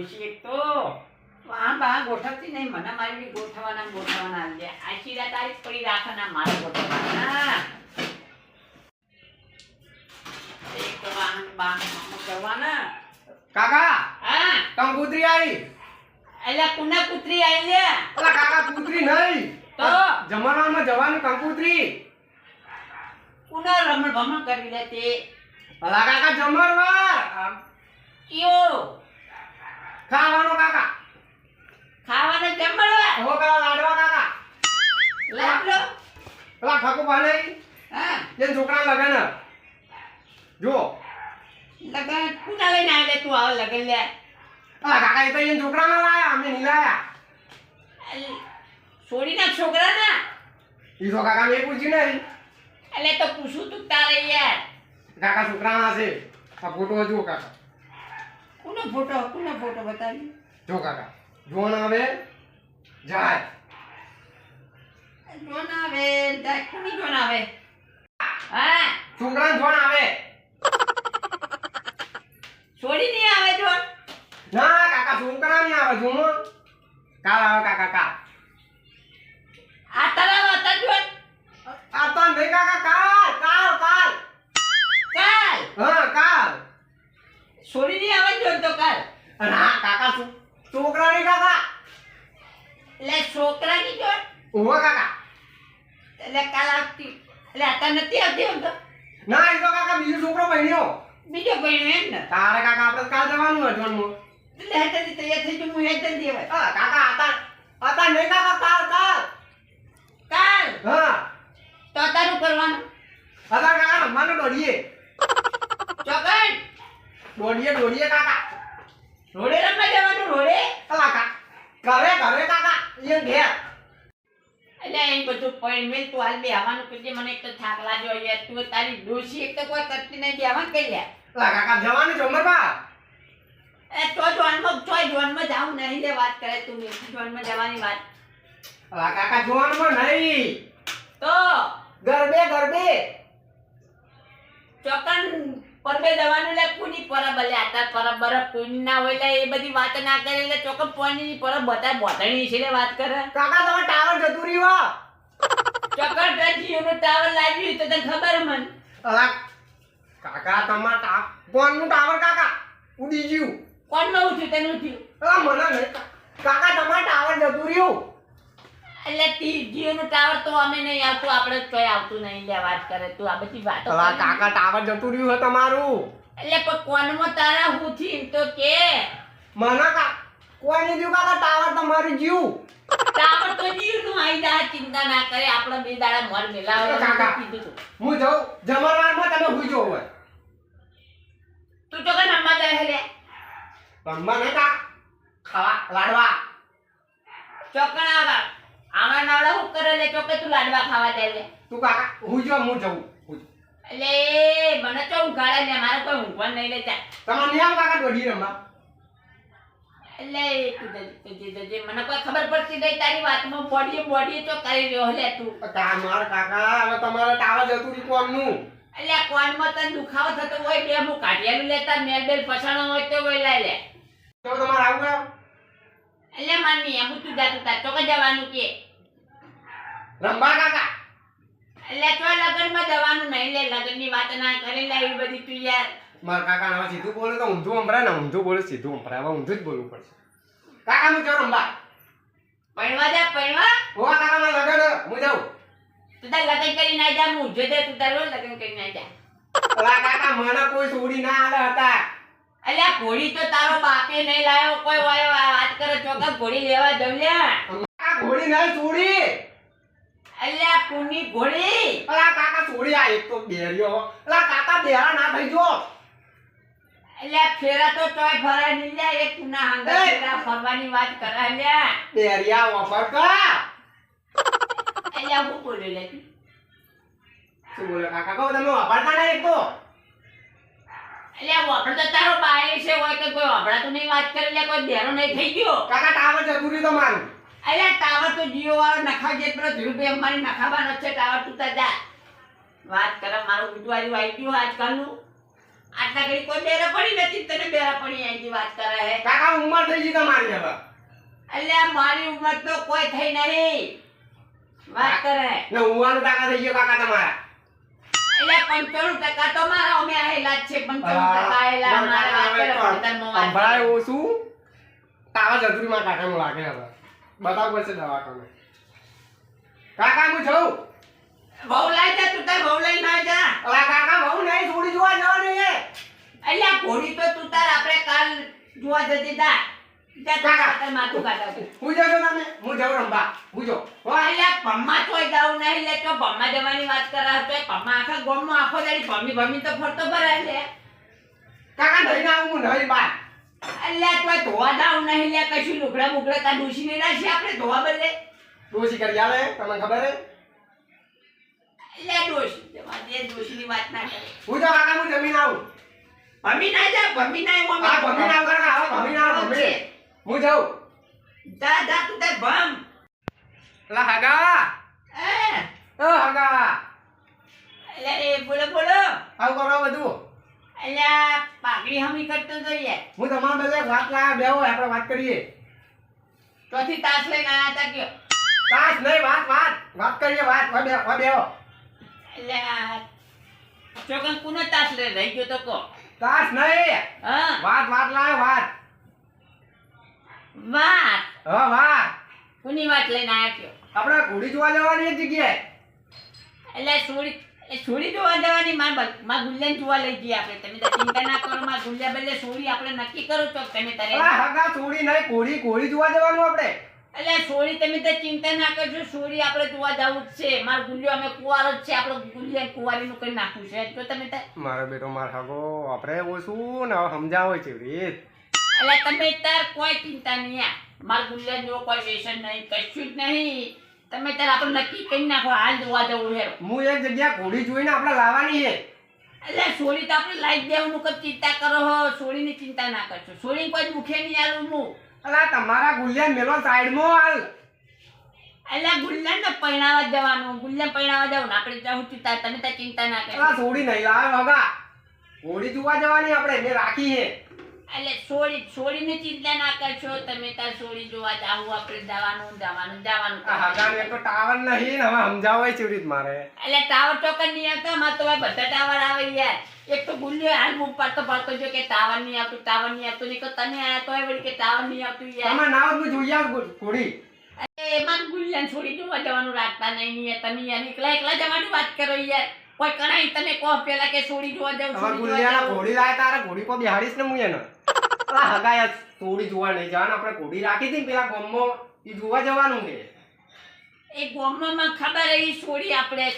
ડોશી એક તો બા ગોઠવતી નહીં મને મારી ગોઠવવાના લે આશીર્વાદ તારીખ પડી રાખવાના મારે ગોઠવવાના એક તો બા કરવાના કાકા હા કંકુતરી આવી એટલે કુના કૂતરી આવી લે અલા કાકા કૂતરી નહીં તો જમણવારમાં જવાનું કંકુતરી કુના રમણ ભમણ કરી લે તે અલા કાકા જમણવાર કયો ખાવાનો કાકા ખાવાને જમણવા હો કાકા લાડવા કાકા લાડલો અલા ફાકુ પાને હા જે છોકરા લગન જો લગન કુના લઈને આવે તું આવ લગન લે અલા કાકા એ તો એ છોકરા ના લાયા અમે નહીં લાયા છોડીના છોકરા ના ઈ તો કાકા મેં પૂછ્યું નહીં એટલે તો પૂછું તું તારે યાર કાકા છોકરા ના છે આ ફોટો જો કાકા કુનો ફોટો બતાવી જો કાકા જોન આવે જાય જોન આવે કુની જોન આવે હા છોકરા જોન આવે છોડી નહીં આવે જોન ના કાકા છોકરા નહીં આવે જોનો કાલ આવે કાકા કાલ આ તારા હતા જોન આ તો નહીં કાકા કાલ કાલ કાલ કાલ હા કાલ છોડી નહીં આવે જોન તો કાલ ના કાકા છોકરા નહીં કાકા એટલે છોકરાની જોન ઓહો કાકા એટલે કાલ આવતી એટલે आता નથી આવતી એમ તો ના એ તો કાકા બીજો છોકરો બન્યો બીજો કોઈ એમ ને તારે કાકા આપણે કાલ જવાનું હોય જોનમાં એટલે હેઠળથી તૈયાર થઈ જવું હું હેઠળ દેવાય કાકા હતા નહીં કાકા કાલ કાલ કાલ હા તો તારું કરવાનું હતા કાકા રમવાનું દોડીએ ચોકડ દોડીએ કાકા રોડે રમવા જવાનું રોડે અલા કાકા ઘરે કાકા એ ઘેર એટલે એ બધું પોઈન્ટ મેલ તું હાલ બે આવવાનું કીધે મને એક તો થાક લાગ્યો યાર તું તારી ડોશી એક તો કોઈ કરતી નહીં બે આવવાનું કરી લે અલા કાકા જવાનું જમરબા એ તો જોનમાં જાઉં નહીં લે વાત કરે તું જોનમાં જવાની વાત અલા કાકા જોવાનું નહીં તો ગરબે ચોકન પરબે દવાનું લે કુની પરબ લે આતા પરબ બરફ કોઈ ના હોય લે એ બધી વાત ના કરે એટલે ચોકન પોની પરબ બતા બોધણી છે લે વાત કરે કાકા તમે ટાવર જતું રહ્યું ચોકન જીઓનો ટાવર લાગ્યું તો તને ખબર મન અલા કાકા તમાર કોણનું ટાવર કાકા ઉડી ગયું કોણ માં ઉઠ્યું તને ઉઠ્યું અલા મને નહીં કાકા તમાર ટાવર જતું રહ્યું એટલે જીઓનો ટાવર તો અમે નહીં આવતું આપણે કોઈ આવતું નહીં લે વાત કરે તું આ બધી વાતો અલા કાકા ટાવર જતું રહ્યું હે તમારું એટલે પણ કોનમાં તારા હું થી તો કે મને કોઈ નહીં દીધું કાકા ટાવર તમારું જીવ ટાવર તો જીવનું આઈ જા ચિંતા ના કરે આપણે બે દાડા મર મેલાવે કાકા. કીધું તું હું જાઉં જમરવારમાં તમે હુઈ જાવ હોય તું તો કે નમ્મા દે લે રમવા નહીં કા ખાવા લાડવા ચોકણ આવા નાવડા હું કરે લે ચોકે તું લાડવા ખાવા દે લે તું કાકા હુઈ જાવ હું જાઉં એટલે મને તો ઉઘાડે ને મારે કોઈ ઊંઘવા નહીં લે જા તમારે નહીં આવ કાકા દોડી રમવા એટલે તું જે મને કોઈ ખબર પડતી નહીં તારી વાતમાં બોડીએ તો કરી રહ્યો લે તું માર કાકા હવે તમારે ટાવર જતું રહ્યું કોણનું એટલે કોનમાં તને દુખાવો થતો હોય બે હું કાઢિયાનું લેતા મેલ બેલ ફસાણો હોય તો કોઈ લઈ લે તો તમારે આવું એમ એટલે માની એમ તું જાતું તાર તો કે જવાનું કે રમવા કાકા એટલે તો લગનમાં જવાનું નહીં લે લગનની વાત ના કરે લે એવી બધી તું યાર માર કાકા હવે સીધું બોલે તો ઊંધું સંભળાય ને ઊંધું બોલે સીધું સંભળાય હવે ઊંધું જ બોલવું પડશે કાકા હું જાઉં રમવા પૈણવા હોવા કાકા મારે લગન હું જાઉં તું તાર લગન કરી ના જા હું જો દે તું તાર રોજ લગન કરી ના જા અલા કાકા મને કોઈ છોડી ના આલે હતા અલ્યા ઘોડી તો તારો બાપે નહીં લાયો કોઈ હોય વાત કરે ચોકા ઘોડી લેવા જવ લ્યા કાકા ઘોડી નહીં છોડી અલ્યા કુની ઘોડી અલા કાકા છોડી આ એક તો બેરિયો અલા કાકા બેરા ના થઈ જો અલ્યા ફેરા તો તોય ફરાય નહીં લ્યા એક કુના હાંગા ફેરા ફરવાની વાત કરે લ્યા બેરિયા વફર કા અલ્યા હું બોલ્યો લે તું શું બોલે કાકા કહો તમે વાપરતા નહીં એક તો અલ્યા વાપર તો તારો બાય છે હોય કે કોઈ વાપરાતું નહીં વાત કરે લે કોઈ બેરો નહીં થઈ ગયો કાકા ટાવર જરૂરી તમારું અલ્યા ટાવર તો જીઓ વાળો નખા જેટલો ધીરુભાઈ અંબાણી નખાવાનો છે ટાવર તું તા જા વાત કરે મારું વિદ્વારી વાઈ ગયું આજકાલનું આટલું આટલા ઘડી કોઈ બેરા પડી નથી ને તને બેરા પડી અહીંથી વાત કરે હે કાકા ઉંમર થઈ ગઈ તમારી હવે અલ્યા મારી ઉંમર તો કોઈ થઈ નહીં વાત કરે ને ઉવાનું ટકા થઈ ગયો કાકા તમારા એટલે 95% તો મારા અમે આયેલા જ છે 95% આયેલા મારા વાત કરે પોતાનો વાત અંભળાય ઓછું તારા જતુરીમાં કાકાનું લાગે હવે બતાવ પડશે દવાખાને કાકા હું છું બહુ લઈ જા તું તાર બહુ લઈ ના જા અલા કાકા બહુ નહીં થોડી જોવા જવાની છે અલ્યા ઘોડી તો તું તાર આપણે કાલ જોવા જતી તા જા કાકા. તાર માથું કાઢાવ હું જજો તમે હું જઉં રંબા હું જો અલ્યા ભમ્મા તોય જાવ નહીં લે તો ભમ્મા જવાની વાત કરા તો ભમ્મા આખા ગામમાં આખો દાડી ભમી તો ફરતો ભરાય લે કાકા નહીં આવું હું નહીં બા અલ્યા તોય ધોવા જાવ નહીં લે કશું લુગડા મુગડા કા ડૂસીને નાખી આપણે ધોવા બદલે ડોસી કરી આલે તમને ખબર હે અલ્યા ડોશી જવા દે ડોશીની વાત ના કરે હું જો કાકા હું જમીન આવું ભમી ના જા ભમી ના એવો આ ભમીન આવ કાકા આવો ભમીન આવ ભમીન હું જાઉં જા જા તું તાર ભમ અલા હગા એ ઓ હગા અલ્યા એ બોલો બોલો આવું કરો બધું અલ્યા પાઘડી હમી કરતો તો યાર હું તમારા બધે વાત લાયા બેહો આપણે વાત કરીએ ચોથી તાસ લઈને આયા તા કયો કાશ નહીં વાત કરીએ વાત બેહો અલ્યા ચોકન કુનો તાસ લે રહી ગયો તો કો કાશ નહીં હા વાત લાયો વાત વાત હા વાત કુની વાત લઈને આયા કયો આપણે ઘોડી જોવા જવાની એક જગ્યાએ એટલે છોડી જોવા જવાની માર ગુલ્યાને જોવા લઈ જઈએ આપણે તમે તો ચિંતા ના કરો માર ગુલ્યા બદલે છોડી આપણે નક્કી કરો છો તમે તારે અલા હગા થોડી નહીં ઘોડી જોવા જવાનું આપણે એટલે છોડી તમે તો ચિંતા ના કરજો છોડી આપણે જોવા જવું જ છે માર ગુલ્યો અમે કુવારો જ છે આપણે ગુલ્યા કુવારીનું કરી નાખ્યું છે તો તમે મારો બેટો માર હગો આપણે ઓછું ને સમજાવો છે રીત એટલે તમે તાર કોઈ ચિંતા નહીં માર ગુલ્યા જો કોઈ વ્યસન નહીં કશું જ નહીં તમે તાર આપણે નક્કી કરી નાખો હાલ જોવા જવું હેરો હું એક જગ્યા ઘોડી જોઈને આપણે લાવવાની છે એટલે છોડી તો આપણે લાવી દેવાનું કઈ ચિંતા કરો હો છોડીની ચિંતા ના કરશો છોડીને કોઈ દુખે નહીં આલું હું અલા તમારા ગુલ્યા મેલો સાઈડમાં હાલ એટલે ગુલ્યાને પૈણાવા જવાનું ગુલ્યા પૈણાવા જવાનું આપણે જાઉં ચિંતા તમે તાર ચિંતા ના કરશો અલા છોડી નહીં લાવે હગા ઘોડી જોવા જવાની આપણે મેં રાખી છે એટલે છોડીની ચિંતા ના કરશો તમે તાર છોડી જોવા જાવું આપણે જવાનું આ હગાને તો ટાવર નહીં ને હવે સમજાવો છે રીત મારે એટલે ટાવર ચોકર નહીં આવતો અમારે તો હવે બધા ટાવર આવે યાર એક તો ગુલ્યો હાલ મુખ પાડતો જો કે ટાવર નહીં આવતું નહીં કે તમે આયા તોય વળી કે ટાવર નહીં આવતું યાર તમે નાવ હું જોઈ આવ ઘોડી એમાં ગુલ્યાને છોડી જોવા જવાનું રાખતા નહીં યાર તમે યાર એકલા જવાની વાત કરો યાર કોઈ કણાઈ તમે કહો પેલા કે છોડી જોવા જાવ હવે ગુલ્યાના ઘોડી લાય તારે ઘોડી પર બિહાડીશ ને હું એને અલા હગા યાર થોડી જોવા નહીં જવાનું આપણે ઘોડી રાખી હતી ને પેલા ગામમાં ઈ જોવા જવાનું છે એ ગામમાં ખબર એ છોડી આપણે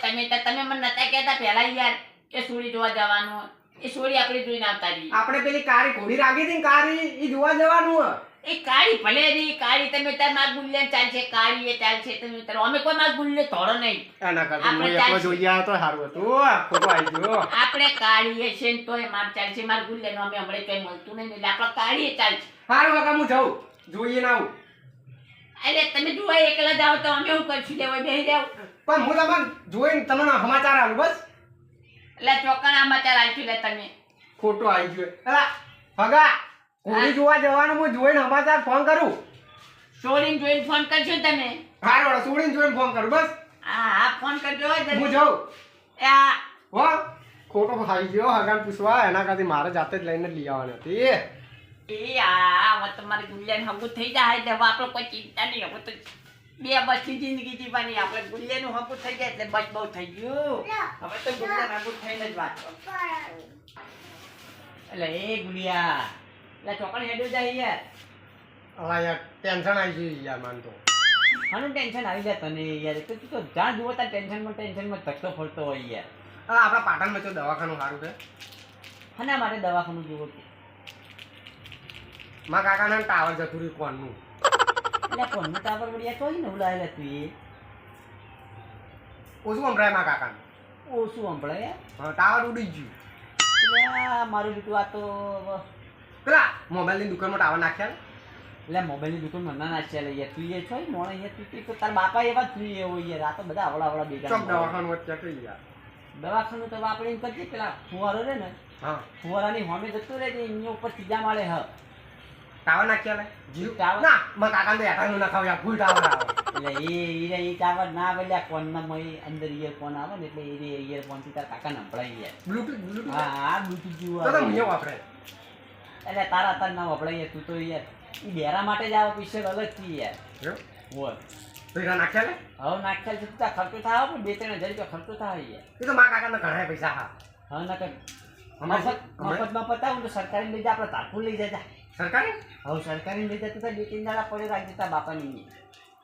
તમે મને નતા કહેતા પહેલા યાર કે છોડી જોવા જવાનું એ છોડી આપણે જોઈને આવતા રહી આપણે પેલી કાળી ઘોડી રાખી હતી ને કાળી ઈ જોવા જવાનું એ કાળી ભલે રી કાળી તમે તાર માર ગુલ્લે ચાલશે કાળી એ ચાલશે તમે તાર અમે કોઈ માર ગુલ્લે થોડો નહીં એના કરતા આપણે હું એકલો ચાલશે. જોઈ આવ્યો તો સારું હતું ખોટો આવી ગયો આપણે કાળી એ છે ને તોય માર ચાલશે માર ગુલ્લે નો અમે હમણે કઈ મળતું નહીં એટલે આપણે કાળી એ ચાલશે સારું કાકા હું જાઉં જોઈએ ના આવું એટલે તમે જોવા એકલા જાઓ તો અમે શું કરશું લેવા બેસી જાવ પણ હું તમને જોઈને તમને સમાચાર આલું બસ એટલે ચોકણા સમાચાર આલશું લે તમે ખોટો આવી ગયો અલા હગા ઘોડી જોવા જવાનું હું જોઈને સમાચાર ફોન કરું છોડીને જોઈને ફોન કરશો ને તમે હારું છોડીને જોઈને ફોન કરું બસ હા ફોન કરજો હો જલ્દી. હું જાઉં આ હો ખોટો આવી ગયો હગાને પૂછવા એના કરતી મારે જાતે જ લઈને જ લઈ આવવાની હતી એ આ હવે તમારી ગુલ્યાને હગું થઈ જાય એટલે હવે આપણે કોઈ ચિંતા નહીં હવે તો બે બસની જિંદગી જીવવાની આપણે ગુલ્યાનું હગું થઈ જાય એટલે બસ બહુ થઈ ગયું હવે તો ગુલ્યાનું હગું થઈને જ વાત કરો. એટલે એ ગુલિયા એટલે ચોકડી હેડ્યો જાય યાર અલા યાર ટેન્શન આવી ગયું યાર માન તો ઘણું ટેન્શન આવી જાય તને યાર તો તું તો જ્યાં જુઓ ત્યાં ટેન્શનમાં ધક્કો ફરતો હોય યાર આપણા પાટણમાં તો દવાખાનું સારું છે હના મારે દવાખાનું જુઓ કે મારા કાકાના ટાવર જતું રહ્યું કોણનું એટલે કોણનું ટાવર વળ્યા કોઈ ને ઉડાયેલા તું એ ઓછું સંભળાય મારા કાકાને ઓછું સંભળાય હા ટાવર ઉડી ગયું એટલે આ મારું બીટું આ તો પેલા મોબાઈલની દુકાનમાં ટાવર નાખ્યા એટલે મોબાઈલની દુકાન મને ના નાચ્યા લઈએ તું એ છો મોણે યાર તું તો તાર બાપા એવા જ તું એવો યાર આ તો બધા આવડા ચોક ભેગા દવાખાનું વચ્ચે કઈ યાર દવાખાનું તો આપણે એમ કરીએ પેલા ફુવારો રે ને હા ફુવારાની હોમે જતું રહે એની ઉપર ત્રીજા માળે હ ટાવર નાખ્યા લે જીવ ટાવર? ના મારા કાકાને તો હેઠળનું નખાવ યાર ફૂલ ટાવર આવે એટલે એ ટાવર ના બલ્યા કોનના મય અંદર ઇયરફોન આવે ને એટલે એ ઇયરફોન થી તારા કાકા નંભળાઈ ગયા બ્લૂટૂથ હા હા બ્લૂટૂથ જેવું તો આવે. મને વાપરે એટલે તારા તાર ના વપરાય તું તો યાર ઈ બેરા માટે જ આવે પીછે અલગ થી યાર એવું? બોલ તો એના નાખ્યા લે હવે નાખ્યા છે તું ખર્ચો થાય પણ 2-3 હજાર રૂપિયા ખર્ચો થાય યાર એ તો મારા કાકાને ઘણા પૈસા હા હા ના કર અમારે મફતમાં પતાવું તો સરકારી લઈ જા આપણે તારપુર લઈ જતા સરકારી હવે સરકારી લઈ જતું તો 2-3 દાડા પડે રાખી દેતા બાપાની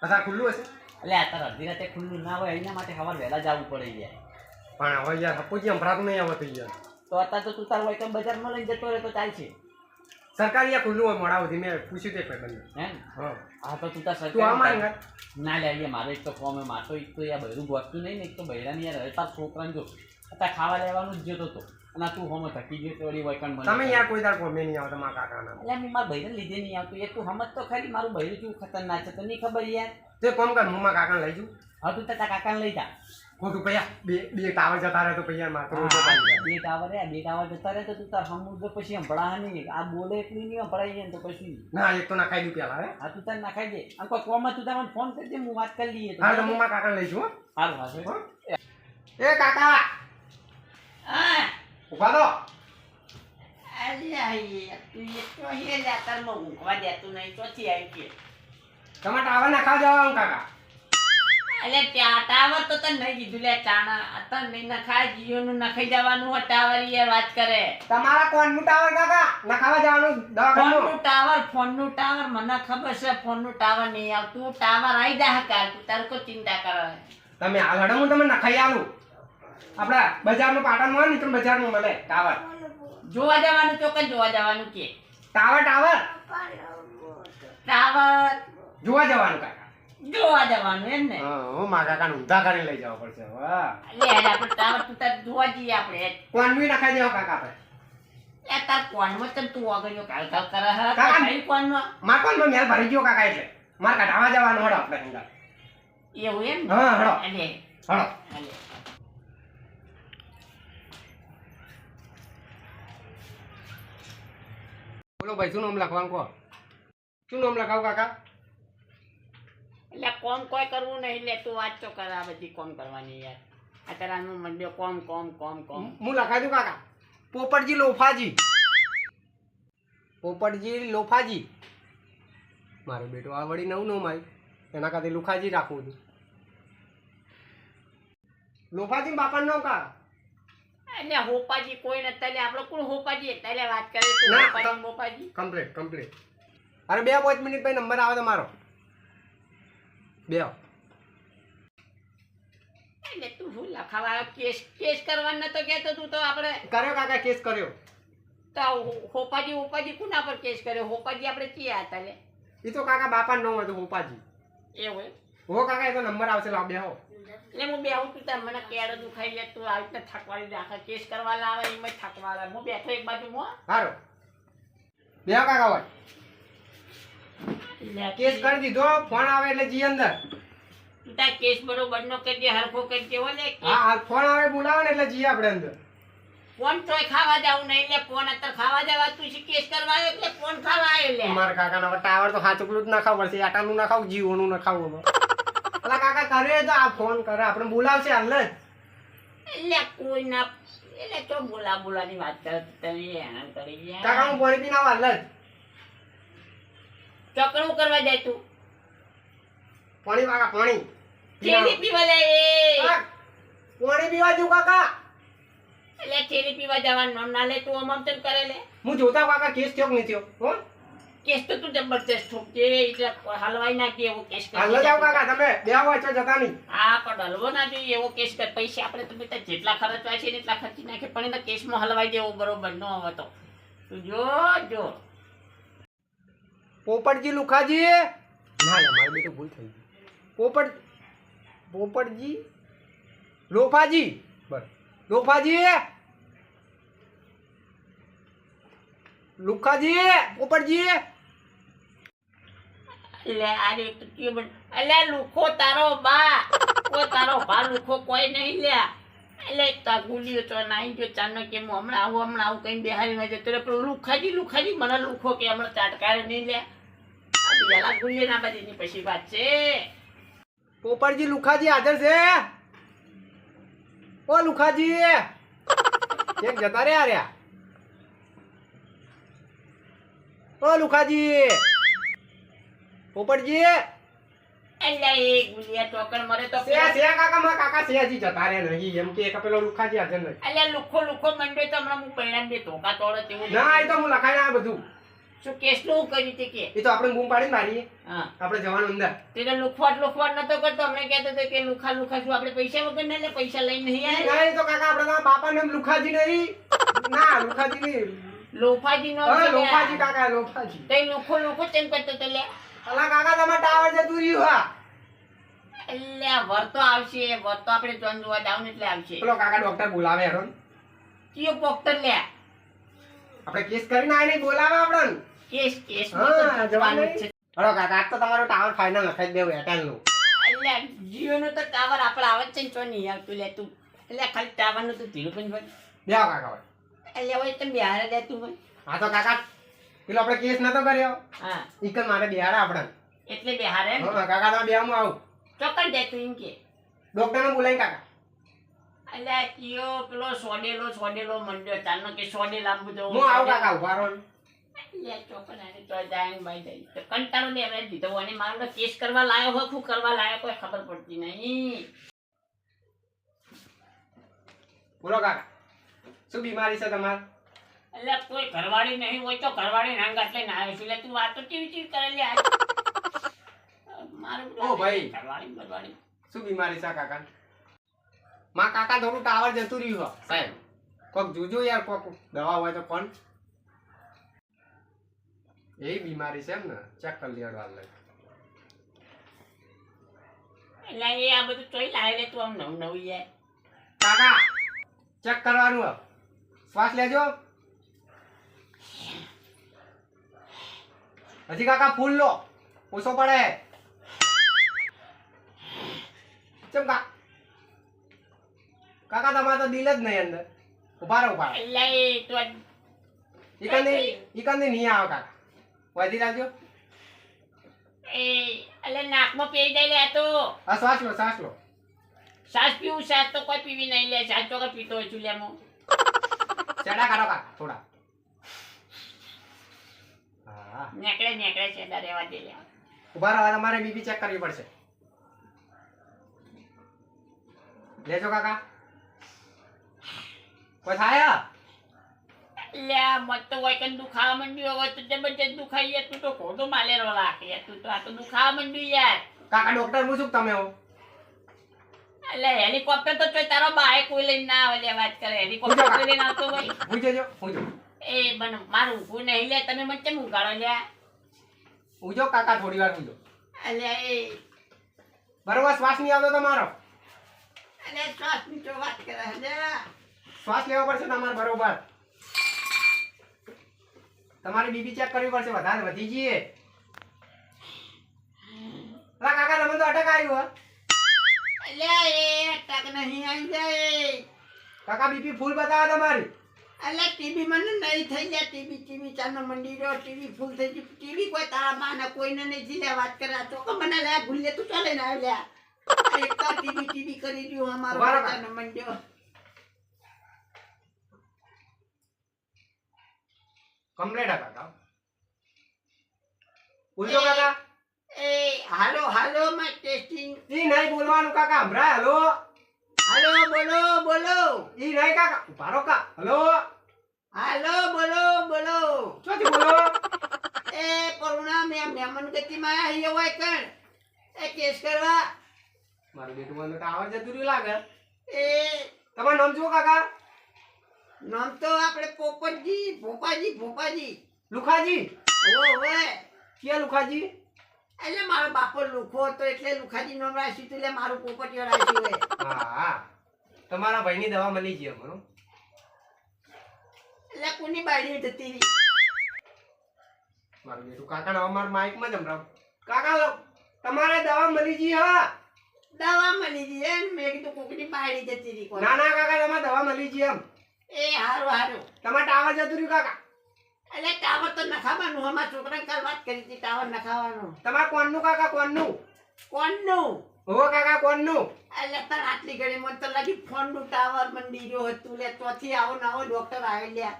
કથા ખુલ્લું હશે એટલે આ તાર અડધી રાતે ખુલ્લું ના હોય એના માટે સવાર વહેલા જવું પડે યાર પણ હવે યાર હપુજી સંભળાતું નહીં આવતું યાર તો અત્યારે તો તું તાર હોય બજારમાં લઈને જતો રહે તો ચાલશે સરકારી યા ખુલ્લું હોય મોડા સુધી મેં પૂછ્યું તે ભાઈ હે ને? હા હા તો તું તાર તું આ સરકારી માંગ ના લે અહીંયા મારે એક તો કોમ હે મારે તો એક તો યાર બૈરું ગોતતું નહીં ને એક તો બૈરાની યાર હવે તાર છોકરાને જો અત્યારે ખાવા લેવાનું જ જતો હતો અને આ તું હોમો થકી ગયો તો વળી વૈકણ બને તમે યાર કોઈ દાડ કોમે નહીં આવતા મારા કાકાના એટલે મેં મારા બૈરાને લીધે નહીં આવતું એ તું સમજ તો ખરી મારું બૈરું કેવું ખતરનાક છે તો નહીં ખબર યાર તે કોમ કર હું મારા કાકાને લઈ જઉં હવે તું તારા કાકાને લઈ જા ખોટું પૈયા બે ટાવર જતા રહે તો પૈયા મારે તો રોજ હા, જતા રહે. બે ટાવર જતા રહે તો તું તાર સમુદ્ર પછી સંભળા નહીં આ બોલે એટલી નહીં સંભળાઈ જાય ને તો પછી ના એક તો નાખાઈ દઉં પેલા હે હા તું તાર નાખાઈ દે અને કોઈ કોમમાં તું તારે ફોન કરી દે હું વાત કરી લઈએ હા તો હું મારા કાકાને લઈ જઉં હો. સારું હારું હો? એ કાકા હા ઉભા તો અલ્યા તું એ તો હે જાતરમાં ઊંઘવા દેતું નહીં ચોથી આવી કે તમે ટાવર નાખવા જવાનું કાકા એટલે ત્યાં ટાવર તો તને નહીં કીધું લે ચાણા અત્યારે નહીં નખાય જીઓનું નખાઈ જવાનું હોય ટાવર યાર વાત કરે તમારા કોણનું ટાવર કાકા નખાવા જવાનું દવાખાનું ફોનનું ટાવર મને ખબર છે ફોનનું ટાવર નહીં આવતું ટાવર આવી જાય કાલ તું તારે કોઈ ચિંતા કરે તમે હાલ હડો હું તમને નખાઈ આલું આપડા બજારનું પાટણમાં હોય ને તો બજારમાં મળે ટાવર જોવા જવાનું ચોક્કસ જોવા જવાનું કે ટાવર ટાવર ટાવર જોવા જવાનું કાકા જોવા જવાનું એમ ને હા હું મારા કાકાને ઊંધા કરીને લઈ જવા પડશે વાહ લે આપણે ટાવર તું તાર જોવા જઈએ આપણે કોણનું નખાઈ દેવા કાકા આપણે એ તાર કોનમાં તને તું આગળ કાલ કાલ કરે હે કાકા. કઈ કોનમાં મારા કોણ મેલ ભરી ગયો કાકા એટલે મારે કાઢવા જવાનું હડો આપણે હંગાત. એવું એમ હા હડો એટલે હડો એટલે બોલો ભાઈ શું નામ લખવાનું કહો શું નામ લખાવું કાકા એટલે કોમ કોઈ કરવું નહીં એટલે તું વાત તો કર આ બધી કોમ કરવાની યાર અત્યારે આનું મંડ્યો કોમ કોમ કોમ કોમ હું લખાઈ દઉં કાકા પોપટજી લોફાજી પોપટજી લોફાજી મારો બેટો આ વળી નવું નામ આવ્યું એના કાતે લુખાજી રાખવું હતું લોફાજી બાપાનું નામ કા એટલે હોપાજી કોઈ નથી એટલે આપણે કોણ હોપાજી એટલે વાત કરે તું ના, હોપાજી મોપાજી કમ્પ્લીટ કમ્પ્લીટ અરે 2-5 મિનિટ પછી નંબર આવે તમારો બે એટલે તું શું લખાવા કેસ કેસ કરવાનો નતો કહેતો તું તો આપણે કર્યો કાકા કેસ કર્યો તો હોપાજી હોપાજી કોના પર કેસ કર્યો હોપાજી આપણે ક્યાં હતા લે એ તો કાકા બાપાનું નામ હતું હોપાજી એવું એમ? હો કાકા એ તો નંબર આવશે લાવ બેહો એટલે હું બેહું તું તાર મને કેળો દુખાઈ લે તું આવી રીતના થકવાડી રાખે કેસ કરવા લાવે એમાં થકવા લાવે હું બેઠો એક બાજુ માં સારો બેહો કાકા હોય કેસ કરી દીધો ફોન આવે એટલે જી અંદર તું તાર કેસ બરોબર નો કરજે હરખો કરજે હો લે હા હા ફોન આવે બોલાવે ને એટલે જી આપણે અંદર ફોન તોય ખાવા જાવું નહીં લે ફોન અત્યારે ખાવા જવા તું શી કેસ કરવા આવ્યો એટલે ફોન ખાવા આવ્યો લે મારા કાકાના હવે ટાવર તો હાચુકલું જ નાખાવું પડશે આટાનું નાખાવું જીઓનું નાખાવું હવે પેલા કાકા કરે તો આ ફોન કરે આપણે બોલાવશે હાલ જ એટલે કોઈ ના એટલે તો બોલા બોલાની વાત કરે તમે હેરાન કરી ગયા કાકા હું પાણી પીને આવું હાલ જ ચોકડું કરવા જાય તું પાણી કાકા પાણી ચેરી પીવા લે પાણી પીવા જવું કાકા એટલે ચેરી પીવા જવાનું નામ ના લે તું અમમતન કરે લે હું જોતા કાકા કેસ થયો કે નહીં થયો હો કેસ તો તું જબરદસ્ત ઠોકજે એટલે હલવાઈ નાખી એવો કેસ કર હાલ જાવ કાકા તમે બે હોય તો જતા નહીં હા પણ હલવો ના જોઈએ એવો કેસ કર પૈસા આપણે તો બેટા જેટલા ખર્ચવા છે ને એટલા ખર્ચી નાખે પણ એના કેસમાં હલવાઈ દેવો બરોબર ન હવે તો તું જો પોપટજી લુખાજી ના ના મારું બેટું ભૂલ થઈ ગઈ પોપટજી લોફાજી બસ લોફાજી લુખાજી પોપટજી એટલે આ રે તો કેવું એટલે લુખો તારો બા કોઈ તારો ભા લુખો કોઈ નહીં લ્યા એટલે તા ગુલિયો તો નાઈ ગયો ચાનો કે હું હમણાં આવું કઈ બેહારી ના જતો રે. પેલો લુખાજી મને લુખો કે હમણાં ચાટકારે નહીં લે. આ પેલા ગુલિયો ના બધીની પછી વાત છે. પોપટજી લુખાજી હાજર છે? ઓ લુખાજી કેમ જતા રહ્યા રહ્યા? ઓ લુખાજી પોપટજી એટલે એ ગુલિયા ટોકણ મરે તો સે કાકા માં કાકા સે હજી જતા રહ્યા નહીં એમ કે પેલો લુખાજી હાજર નહીં. એટલે લુખો મંડ્યો તો હમણાં હું પરિણામ બે ધોકા તોડે તેવું ના એ તો હું લખાઈ ના બધું. શું કેસ નું કર્યું તે કે એ તો આપણે બૂમ પાડીને મારીએ. હા આપણે જવાનું અંદર. તેને લુખવાટ નતો કરતો. હમણાં કહેતો હતો કે લુખા શું આપણે પૈસા વગર ના લે પૈસા લઈને નહીં આવે. ના એ તો કાકા આપણા બાપા નામ લુખાજી નહીં. ના લુખાજી નહીં. લોફાજી નો હા લોફાજી કાકા લોફાજી. તે લુખો ચેન કરતો તો લે. અલા કાકા તમાર ટાવર જતું રહ્યું હા. એટલે વરતો આવશે વરતો આપણે જોન જોવા જાવ એટલે આવશે. પેલો કાકા ડોક્ટર બોલાવે હેરો. કયો ડોક્ટર લે? આપણે કેસ કરીને આઈને બોલાવે આપણને. કેસ હા જવાનું છે. હલો કાકા આજ તો તમારો ટાવર ફાઇનલ લખાઈ દેવું એરટેલ નું. એટલે જીઓ નો તો ટાવર આપણે આવે છે ને ચો નહીં આવતું લે તું. એટલે ખાલી ટાવર નું તું ધીરું પણ ભાઈ. દેવો કાકા ભાઈ. એટલે હવે તમે બિહારે દે તું ભાઈ. હા તો કાકા પેલો આપણે કેસ નતો કર્યો. હા ઈકન મારે બિહાર આપણે. એટલે બિહારે હા કાકા તમે બેહમાં આવું. ચોકન દે તું એમ કે. ડોક્ટર ને બોલાવી કાકા. એટલે કયો પેલો સોડેલો મંડ્યો ચાલનો કે સોડે લાંબુ જવું. હું આવું કાકા ઉભા રહો. લે ચોકન આને તો જાય ને ભાઈ જાય. તો કંટાળો ને હવે દીધો અને મારો તો કેસ કરવા લાયો હોય શું કરવા લાયો કોઈ ખબર પડતી નહીં. બોલો કાકા શું બીમારી છે તમારે? એટલે કોઈ ઘરવાળી નહીં હોય તો ઘરવાળી નાંગાટ લઈને આવ્યો છું. એટલે તું વાતો કેવી કરેલી આ મારું ઓ ભાઈ. ઘરવાળી શું બીમારી છે કાકા? માં કાકા થોડું ટાવર જતું રહ્યું હો સાહેબ. કોક જોજો યાર કોક દવા હોય તો કોણ. એ બીમારી છે એમ ને ચેક કરી લેવા લે. એટલે એ આ બધું ચોઈ લાવે લે તું આમ નવું યાર. કાકા ચેક કરવાનું હો. શ્વાસ લેજો. હજી કાકા ફૂલ લો ઓછો પડે. ચમ કાકા તમારે તો દિલ જ નહીં અંદર. ઉભા રહો. એટલે એ તો ઈકંદી નહીં આવે કાકા. વધી રાખજો. એ એટલે નાકમાં પેઈ જાય લે આ તો. હા શ્વાસ લો. સાસ પીવું સાસ તો કોઈ પીવી નહીં લે. સાસ તો કોઈ પીતો હોય ચૂલ્યામાં. ચડા કાઢો કાકા થોડા. હા નેકળે છે ડા રહેવા દે લે. ઉભા રહો તમારે બીપી ચેક કરવી પડશે. લેજો કાકા. કોઈ થાય? લે મત તો હોય કે દુખાવા માંડ્યું હવે તો જબરજસ્ત દુખાઈ યાર. તું તો ખોટો માલેરો લાગે યાર. તું તો આ તો દુખાવા માંડ્યું યાર. કાકા ડોક્ટર હું શું તમે હો? એટલે હેલિકોપ્ટર તો ચોય તારો બાએ કોઈ લઈને ના આવે લે વાત કરે. હેલિકોપ્ટર કોઈ લઈને આવતો ભાઈ. ઉજો. એ બન મારું ઊભું નહીં લે. તમે મને કેમ ઉગાડો લે? ઉજો કાકા થોડી વાર ઉજો. એટલે એ બરોબર શ્વાસ નહીં આવતો તમારો. એટલે શ્વાસની તો વાત કરે લે. શ્વાસ લેવો પડશે તમારે બરોબર. તમારી બીપી ચેક કરવી પડશે. વધારે વધી જઈએ. અલા કાકા તમે તો અટક આવ્યું હો. એટલે એ અટક નહીં આવી જાય. કાકા બીપી ફૂલ બતાવે તમારી. એટલે ટીબી મને નહીં થઈ ગયા. ટીબી ચાનો મંડી રહ્યો. ટીબી ફૂલ થઈ ગયું. ટીબી કોઈ તારા માને કોઈને નહીં લે વાત કરે. તો કે મને લે ભૂલે તું ચાલે ને આવ્યા. એક તો ટીબી કરી રહ્યું અમારો ચાનો મંડ્યો. કમ્પ્લેટ કાકા. બોલજો કાકા. એ હાલો માં ટેસ્ટિંગ. ઈ નહીં બોલવાનું કાકા. હમણાં હલો. હાલો બોલો. ઈ નહીં કાકા. ઉભારો કા. હલો. હાલો બોલો. ચોથી બોલો. એ કરુણા મહેમાન ગતિમાં આવ્યો હોય કણ એ કેસ કરવા. મારું બેટું મને ટાવર જતું રહ્યું લાગે. એ તમારું નામ શું કાકા? નામ તો આપણે પોપટજી ભોપાજી. લુખાજી. ઓવે ક્યાં લુખાજી? એટલે મારો બાપો લુખો હતો એટલે લુખાજી નામ રાખ્યું હતું. એટલે મારું પોપટીઓ રાખ્યું હોય. હા તમારા ભાઈની દવા મળી ગઈ અમારો. એટલે કોની બાળી જતી રહી. મારું બેટું કાકા ના અમાર માઇક માં જમરાવ. કાકા તમારે દવા મળી ગઈ હા. દવા મળી ગઈ એમ મેં કીધું કોકની બાયડી જતી રહી કોઈ. ના ના કાકા તમારે દવા મળી છે એમ એ હારું હારું. તમારે ટાવર જતું રહ્યું કાકા એટલે ટાવર તો નખાવાનું અમારા છોકરાને કાલ વાત કરી હતી ટાવર નખાવાનું. તમારે કોણનું કાકા કોણનું કોણનું? હો કાકા કોણનું એટલે તાર આટલી ઘડી મને તો લાગી ફોનનું ટાવર મંડી ગયો હતું લે ચોથી આવો ને આવો ડોક્ટર આવે લ્યા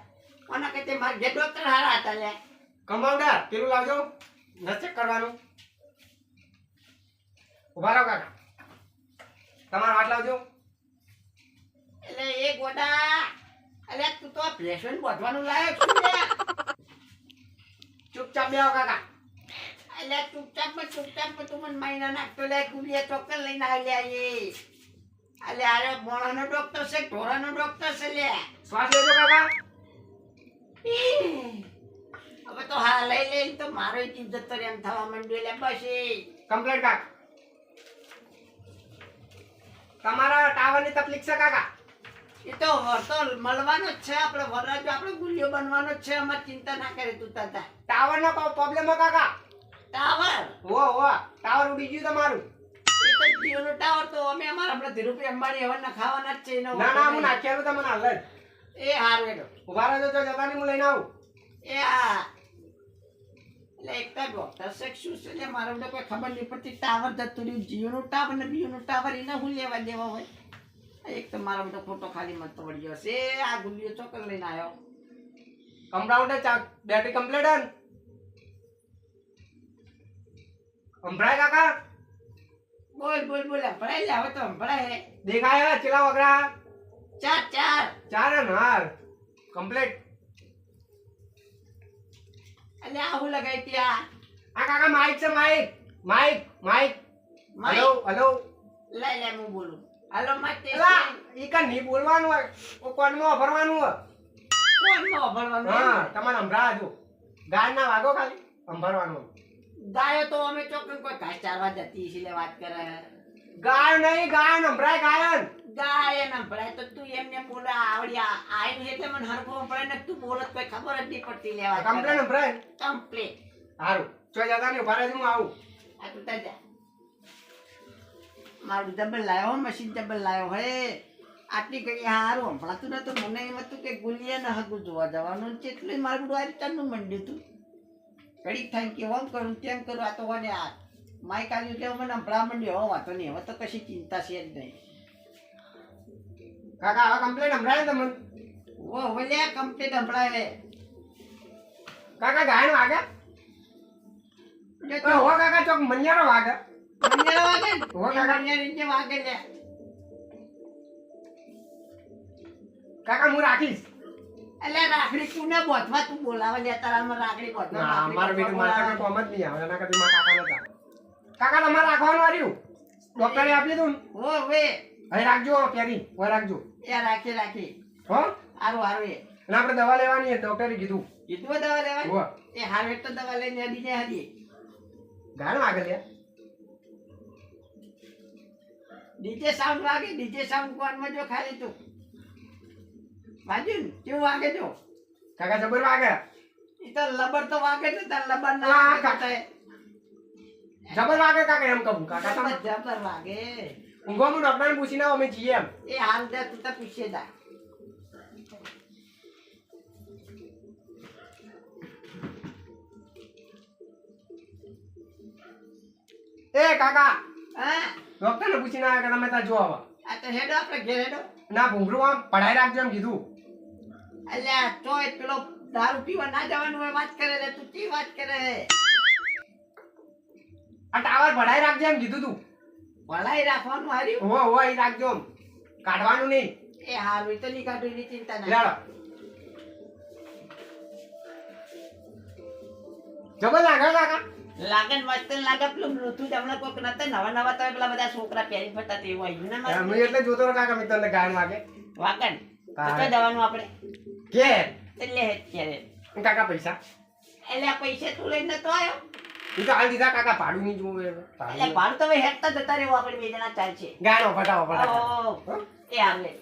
કોના કે મારા ઘેર ડોક્ટર હારા હતા લે. કમ્પાઉન્ડર પેલું લાવજો નસ ચેક કરવાનું ઉભા રહો કાકા તમારો હાથ લાવજો એટલે એ ગોડા અલે તું તો પ્રેશન બોધવાનું લાયક છું લે. ચૂપચાપ બેહો કાકા એટલે ચૂપચાપ તું મને મહિના નાખતો લે ગુલિયા ચોક્કસ લઈને આવી લે એ. એટલે આરે મોણાનો ડોક્ટર છે ઢોરાનો ડોક્ટર છે લે. શ્વાસ લેજો કાકા હવે તો હા લઈ લઈને તો મારો જીવ જતો રે એમ થવા માંડ્યો લે બસ એ. કમ્પ્લેટ કાકા તમારા ટાવરની તકલીફ છે કાકા એ તો વરતો મળવાનો જ છે આપણે વરરાજો આપણે ગુલિયો બનવાનો જ છે અમારે ચિંતા ના કરે તું તાતા. ટાવરનો પ્રોબ્લેમ હો કાકા ટાવર હો ટાવર ઉડી ગયું તમારું એ તો જીઓનો ટાવર તો અમે અમારા આપણે ધીરુભાઈ અંબાણી હવે નખાવાના જ છે એનો ના ના હું નાખ્યાનું તમને હાલ જ એ હારું એનો ઉભા રહેજો જો જતા નહીં હું લઈને આવું એ આ એટલે એક તો ડોક્ટર છે કે શું છે લે મારે તો કોઈ ખબર નહીં પડતી ટાવર જતું રહ્યું જીઓનું ટાવર ને બીઓનું ટાવર એને હું લેવા દેવા હોય. એક તો મારો બધો ખોટો ખાલી મત વળ્યો છે આ ગુલિયો ચોકર લઈને આવ્યો. કમ્પાઉન્ડર બેટરી કમ્પ્લીટ હન સંભળાય કાકા બોલ સંભળાય લે હવે તો સંભળાય. દેખાય ચેલા વગરા ચાર ચાર હન હાર કમ્પ્લીટ એટલે આવું લગાઈ ત્યાં આ કાકા માઈક છે માઈક હલો લે હું બોલું હાલો માતે એલા ઈ કા નહીં બોલવાનું હોય ઓ કોનમાં ભરવાનું હોય કોણમાં ભરવાનું હા તમારે સંભળાજો ગાળ ના વાગો ખાલી સંભળવાનું ગાયો તો અમે ચોકન કોઈ ઘાસ ચારવા જતી છે લે વાત કરે. ગાય નહીં ગાયન સંભળાય ગાયન ગાય ના ભરાય તો તું એમને બોલા આવડ્યા આવ્યું એટલે મને હરખો સંભળાય ને તું બોલત કોઈ ખબર જ નહીં પડતી લેવા કમ્પ્લેન સંભળાય કમ્પ્લીટ. સારું ચો જતા નહીં ઉભા રહેજો હું આવું આ તું જા મારું ડબલ લાવ્યો મશીન ડબલ લાવ્યો હે આટલી ઘડી હારું સંભળાતું નતું મને એમ હતું કે ગુલિયા ના હગું જોવા જવાનું છે એટલે મારું બધું ચાલનું મંડ્યું હતું ઘડીક થાય કે ઓમ કરું તેમ કરું આ તો મને આ માઇક આવ્યું એટલે મને સંભળા મંડ્યો હવે વાતો નહીં હવે તો કશી ચિંતા છે જ નહીં. કાકા હવે કમ્પ્લેન સંભળાય તમને ઓ ઓલે કમ્પ્લીટ સંભળાય હે કાકા ગાયન વાગે એટલે હો કાકા ચોક મનિયારો વાગે મંડ્યા વાગે ને હો કાકા. મંડ્યા રીતે વાગે લે કાકા હું રાખીશ એટલે રાખડી કોને બોધવા તું બોલાવે લે તારામાં રાખડી બોધવા ના મારા બેટું મારા કાકા કોમ જ નહીં આવે એના કરતી મારા કાકા નતા કાકા તમારે રાખવાનું આવ્યું ડોક્ટરે આપી દીધું ને? ઓ વે અહીં રાખજો પેરી હોય રાખજો એ રાખી હો હારું એ અને આપણે દવા લેવાની છે ડોક્ટરે કીધું કીધું દવા લેવાય હો એ હારું એક તો દવા લઈને અડીને હજી ગાયન વાગે લે ડીજે સાઉન્ડ વાગે ડીજે સાઉન્ડ કોનમાં જો ખાલી તું બાજુ ને કેવું વાગે જો કાકા જબર વાગે એ તો લબર તો વાગે ને તાર લબર ના આ વાગે કાકા. તો જબર વાગે કાકા એમ કહું કાકા તમે જબર વાગે ઊંઘો હું ડોક્ટરને પૂછીને આવું અમે જઈએ એમ એ હાલ દે તું તો પૂછે જા એ કાકા હા ડોક્ટરને પૂછીને આવ્યા કે તમે ત્યાં જો આવા આ તો હેડો આપણે ઘેર હેડો ના ભૂંગળું આમ પઢાઈ રાખજો એમ કીધું અલ્યા તોય પેલો દારૂ પીવા ના જવાનું હોય વાત કરે રે તું કી વાત કરે આ ટાવર પઢાઈ રાખજો એમ કીધું તું ભલાઈ રાખવાનું હાર્યું હો હો અહીં રાખજો એમ કાઢવાનું નહીં એ હારું એ તો નહીં કાઢું એની ચિંતા ના લેડો જબર લાગે કાકા લાગે ને મસ્ત લાગે પેલું બ્લૂટૂથ હમણાં કોઈક નતા નવા તો પેલા બધા છોકરા પહેરી ફરતા તે હોય ને હું એટલે જોતો રહો કાકા મેં તમને ગાયન વાગે વાગન તો જવાનું આપણે કે એટલે અત્યારે કાકા પૈસા એટલે આ પૈસા તું લઈને તો આવ્યો ઈ તો હાલ દીધા કાકા ભાડું નહીં જોવું એટલે ભાડું તો હવે હેઠતા જતા રહેવું આપણે બે જણા ચાલશે ગાયનો ફટાવો ફટાવો ઓ એ આવે